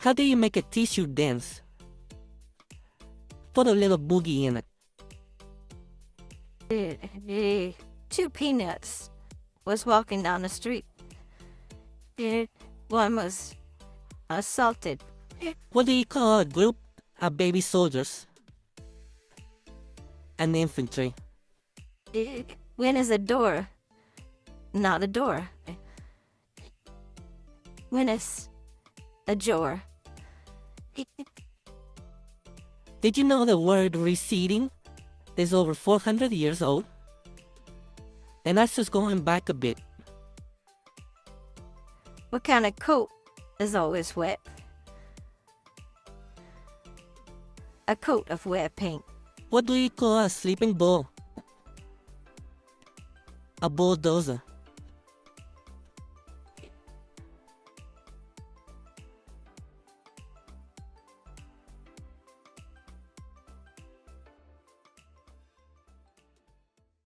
How do you make a tissue dance? Put a little boogie in it. Two peanuts was walking down the street. One was assaulted. What do you call a group of baby soldiers? An infantry. When is a door not a door? When is a drawer? Did you know the word receding is over 400 years old? And that's just going back a bit. What kind of coat is always wet? A coat of wet paint. What do you call a sleeping bull? A bulldozer.